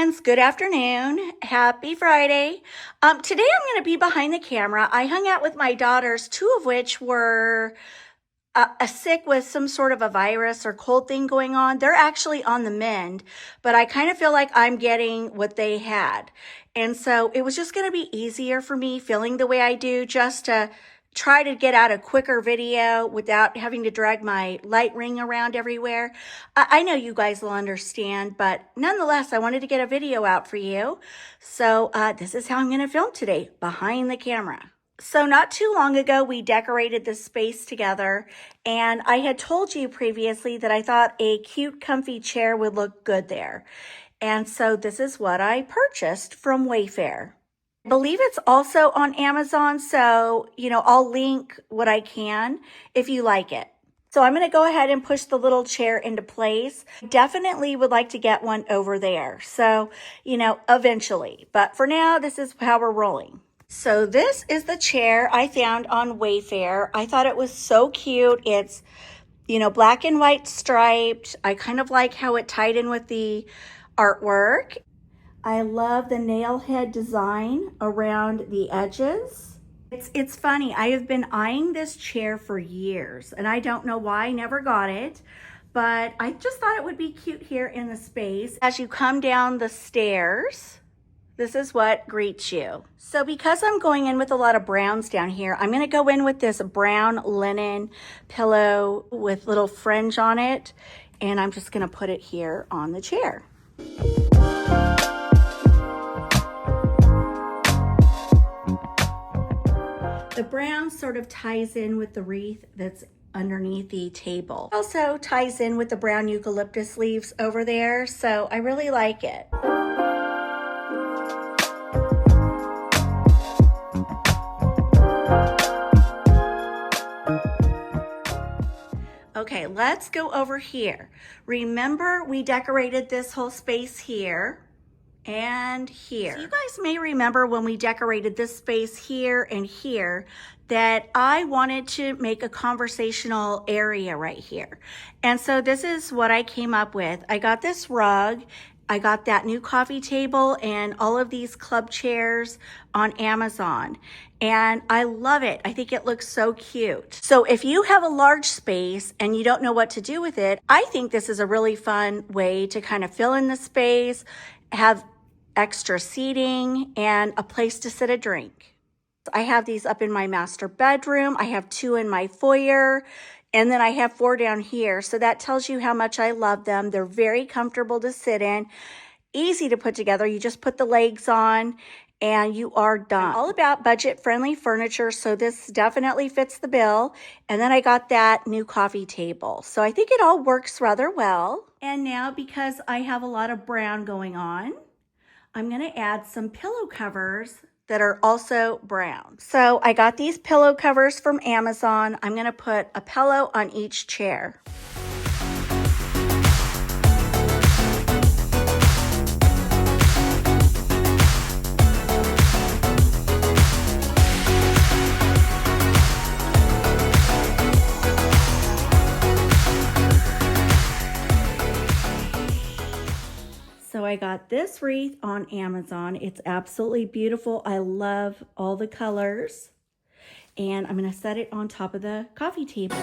friends, good afternoon. Happy Friday. Today I'm going to be behind the camera. I hung out with my daughters, two of which were sick with some sort of a virus or cold thing going on. They're actually on the mend, but I kind of feel like I'm getting what they had. And so it was just going to be easier for me feeling the way I do, just to try to get out a quicker video without having to drag my light ring around everywhere. I know you guys will understand, but nonetheless, I wanted to get a video out for you. So this is how I'm going to film today, behind the camera. So not too long ago, we decorated this space together, and I had told you previously that I thought a cute, comfy chair would look good there. And so this is what I purchased from Wayfair. I believe it's also on Amazon, so, I'll link what I can if you like it. So I'm going to go ahead and push the little chair into place. Definitely would like to get one over there. So, eventually. But for now, this is how we're rolling. So this is the chair I found on Wayfair. I thought it was so cute. It's, black and white striped. I kind of like how it tied in with the artwork. I love the nail head design around the edges. It's funny, I have been eyeing this chair for years, and I don't know why I never got it, but I just thought it would be cute here in the space. As you come down the stairs, this is what greets you. So because I'm going in with a lot of browns down here, I'm gonna go in with this brown linen pillow with little fringe on it, and I'm just gonna put it here on the chair. The brown sort of ties in with the wreath that's underneath the table. Also ties in with the brown eucalyptus leaves over there, so I really like it. Okay, let's go over here. Remember, we decorated this whole space here and here. So you guys may remember when we decorated this space here and here that I wanted to make a conversational area right here. And so this is what I came up with. I got this rug, I got that new coffee table and all of these club chairs on Amazon. And I love it. I think it looks so cute. So if you have a large space and you don't know what to do with it, I think this is a really fun way to kind of fill in the space, have extra seating, and a place to sit a drink. I have these up in my master bedroom. I have 2 in my foyer, and then I have 4 down here. So that tells you how much I love them. They're very comfortable to sit in, easy to put together. You just put the legs on and you are done. I'm all about budget-friendly furniture, so this definitely fits the bill. And then I got that new coffee table. So I think it all works rather well. And now, because I have a lot of brown going on, I'm going to add some pillow covers that are also brown. So I got these pillow covers from Amazon. I'm going to put a pillow on each chair. So I got this wreath on Amazon. It's absolutely beautiful. I love all the colors. And I'm going to set it on top of the coffee table.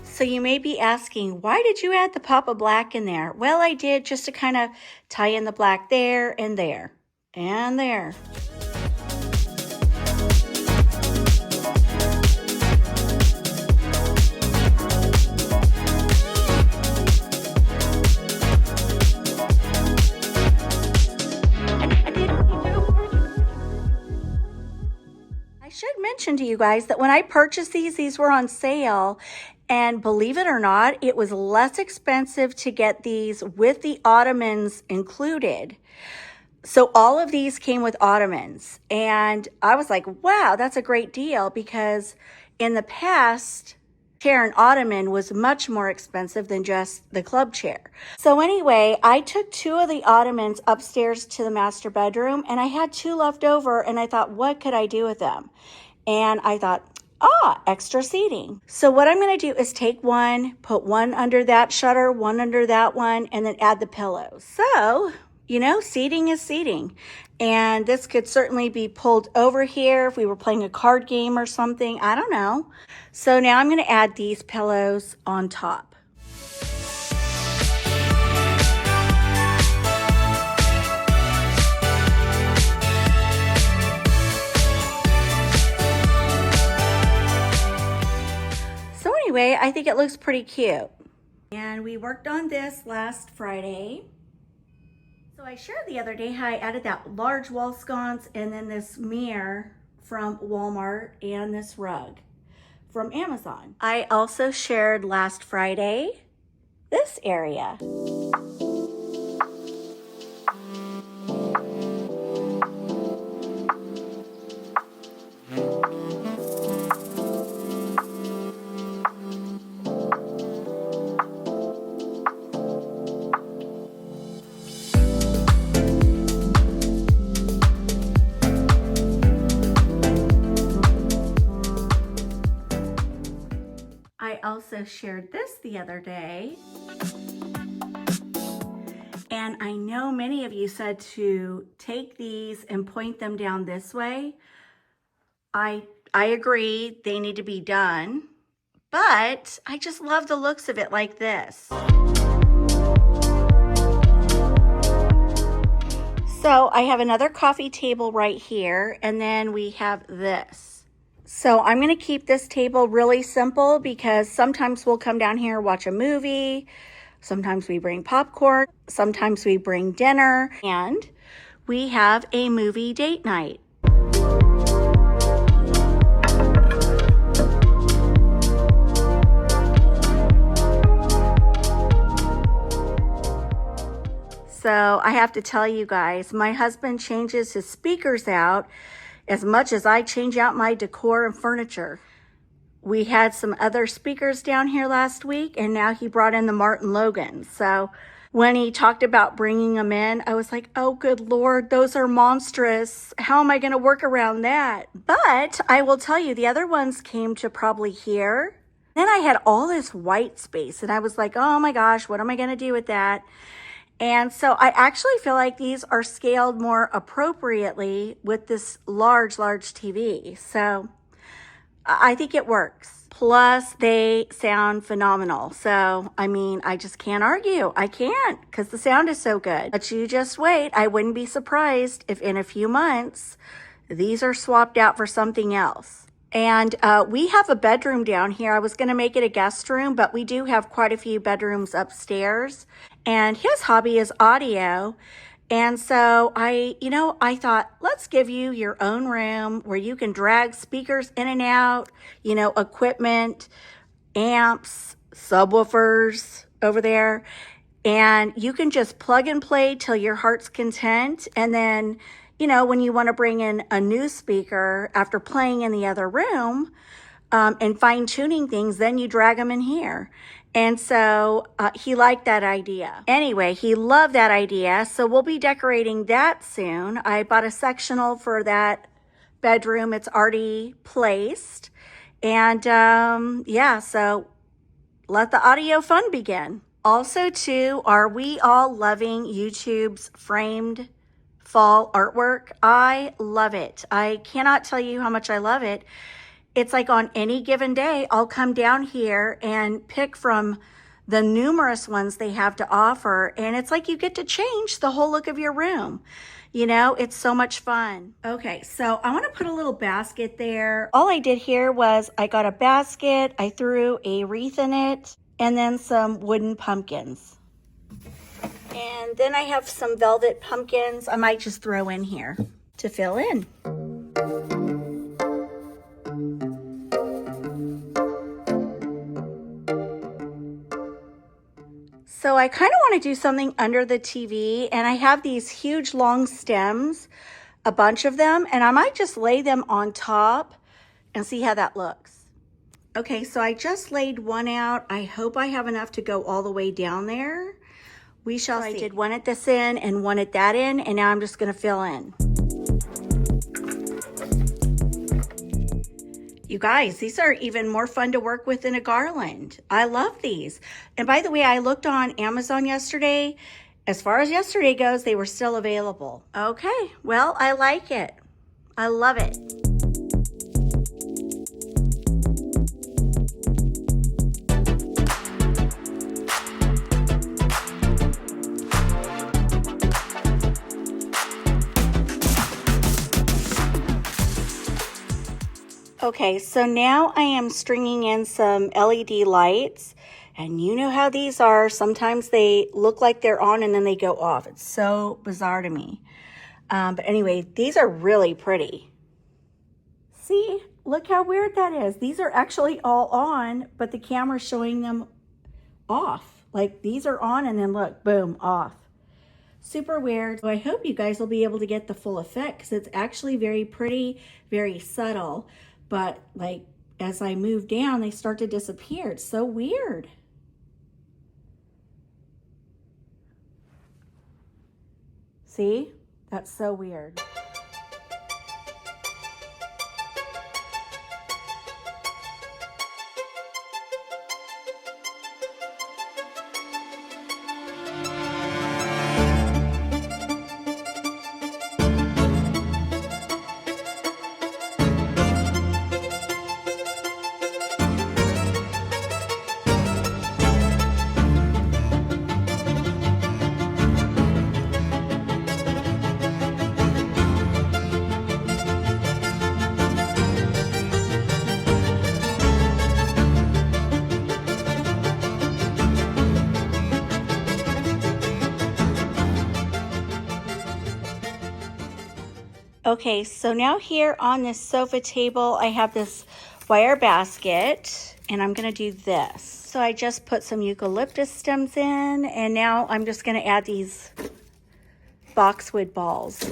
So you may be asking, why did you add the pop of black in there? Well, I did just to kind of tie in the black there and there and there. mention to you guys that when I purchased these were on sale. And believe it or not, it was less expensive to get these with the ottomans included. So all of these came with ottomans. And I was like, wow, that's a great deal, because in the past, chair and ottoman was much more expensive than just the club chair. So anyway, I took 2 of the ottomans upstairs to the master bedroom, and I had 2 left over, and I thought, what could I do with them? And I thought, extra seating. So what I'm going to do is take one, put one under that shutter, one under that one, and then add the pillows. So, you know, seating is seating. And this could certainly be pulled over here if we were playing a card game or something. I don't know. So now I'm going to add these pillows on top. Anyway, I think it looks pretty cute. And we worked on this last Friday. So I shared the other day how I added that large wall sconce and then this mirror from Walmart and this rug from Amazon. I also shared last Friday this area. I also shared this the other day, and I know many of you said to take these and point them down this way. I agree, they need to be done, but I just love the looks of it like this. So I have another coffee table right here, and then we have this. So I'm going to keep this table really simple because sometimes we'll come down here, watch a movie. Sometimes we bring popcorn. Sometimes we bring dinner. And we have a movie date night. So I have to tell you guys, my husband changes his speakers out as much as I change out my decor and furniture. We had some other speakers down here last week, and now he brought in the Martin Logans. So when he talked about bringing them in, I was like, oh, good Lord, those are monstrous. How am I going to work around that? But I will tell you, the other ones came to probably here. Then I had all this white space, and I was like, oh my gosh, what am I going to do with that? And so I actually feel like these are scaled more appropriately with this large TV. So I think it works. Plus, they sound phenomenal. So, I mean, I just can't argue. I can't, because the sound is so good. But you just wait. I wouldn't be surprised if in a few months, these are swapped out for something else. And we have a bedroom down here. I was going to make it a guest room, but we do have quite a few bedrooms upstairs. And his hobby is audio. And so I thought, let's give you your own room where you can drag speakers in and out, equipment, amps, subwoofers over there. And you can just plug and play till your heart's content. And then, when you want to bring in a new speaker after playing in the other room and fine tuning things, then you drag them in here. And so he liked that idea. Anyway, he loved that idea. So we'll be decorating that soon. I bought a sectional for that bedroom. It's already placed. And so let the audio fun begin. Also, too, are we all loving YouTube's framed fall artwork? I love it. I cannot tell you how much I love it. It's like on any given day, I'll come down here and pick from the numerous ones they have to offer. And it's like you get to change the whole look of your room. It's so much fun. Okay, so I want to put a little basket there. All I did here was I got a basket, I threw a wreath in it, and then some wooden pumpkins. And then I have some velvet pumpkins I might just throw in here to fill in. So I kind of want to do something under the TV, and I have these huge long stems, a bunch of them, and I might just lay them on top and see how that looks. Okay, so I just laid one out. I hope I have enough to go all the way down there. We shall see. I did one at this end and one at that end, and now I'm just going to fill in. You guys, these are even more fun to work with than a garland. I love these. And by the way, I looked on Amazon yesterday. As far as yesterday goes, they were still available. Okay, well, I like it. I love it. Okay, so now I am stringing in some LED lights, and you know how these are. Sometimes they look like they're on and then they go off. It's so bizarre to me. But anyway, these are really pretty. See, look how weird that is. These are actually all on, but the camera's showing them off. Like these are on and then look, boom, off. Super weird. So I hope you guys will be able to get the full effect because it's actually very pretty, very subtle. But like as I move down, they start to disappear. It's so weird. See? That's so weird. Okay, so now here on this sofa table, I have this wire basket, and I'm going to do this. So I just put some eucalyptus stems in, and now I'm just going to add these boxwood balls. So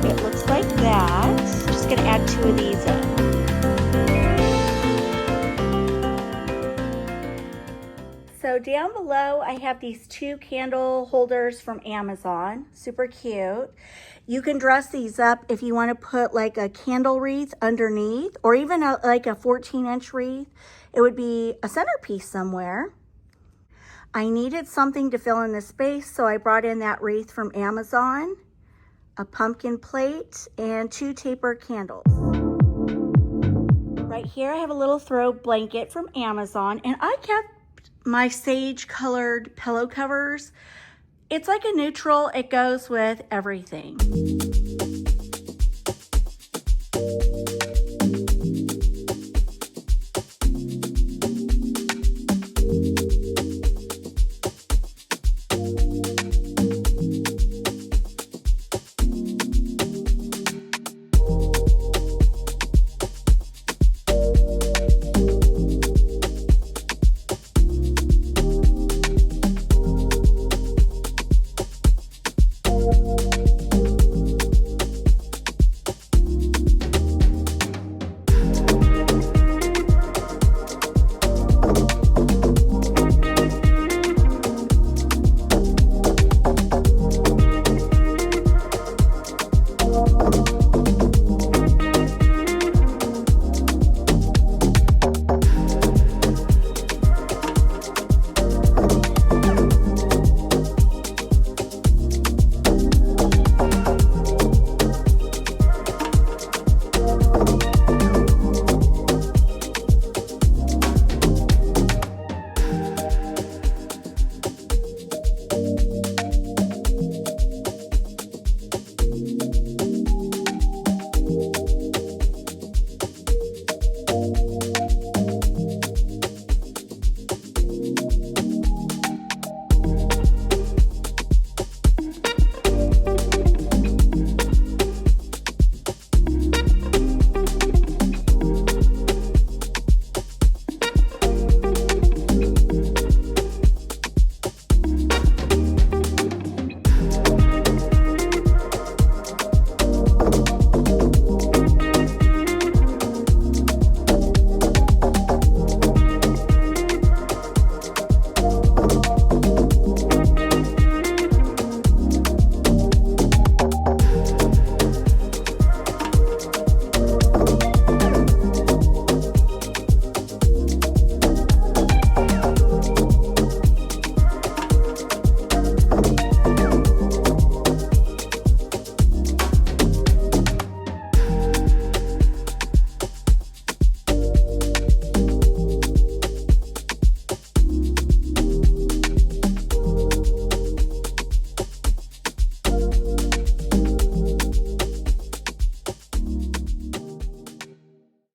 it looks like that. Just going to add 2 of these in. So down below, I have these 2 candle holders from Amazon. Super cute. You can dress these up if you want to put like a candle wreath underneath, or even like a 14-inch wreath. It would be a centerpiece somewhere. I needed something to fill in the space, so I brought in that wreath from Amazon, a pumpkin plate, and 2 taper candles. Right here, I have a little throw blanket from Amazon, and I kept my sage colored pillow covers. It's like a neutral, it goes with everything.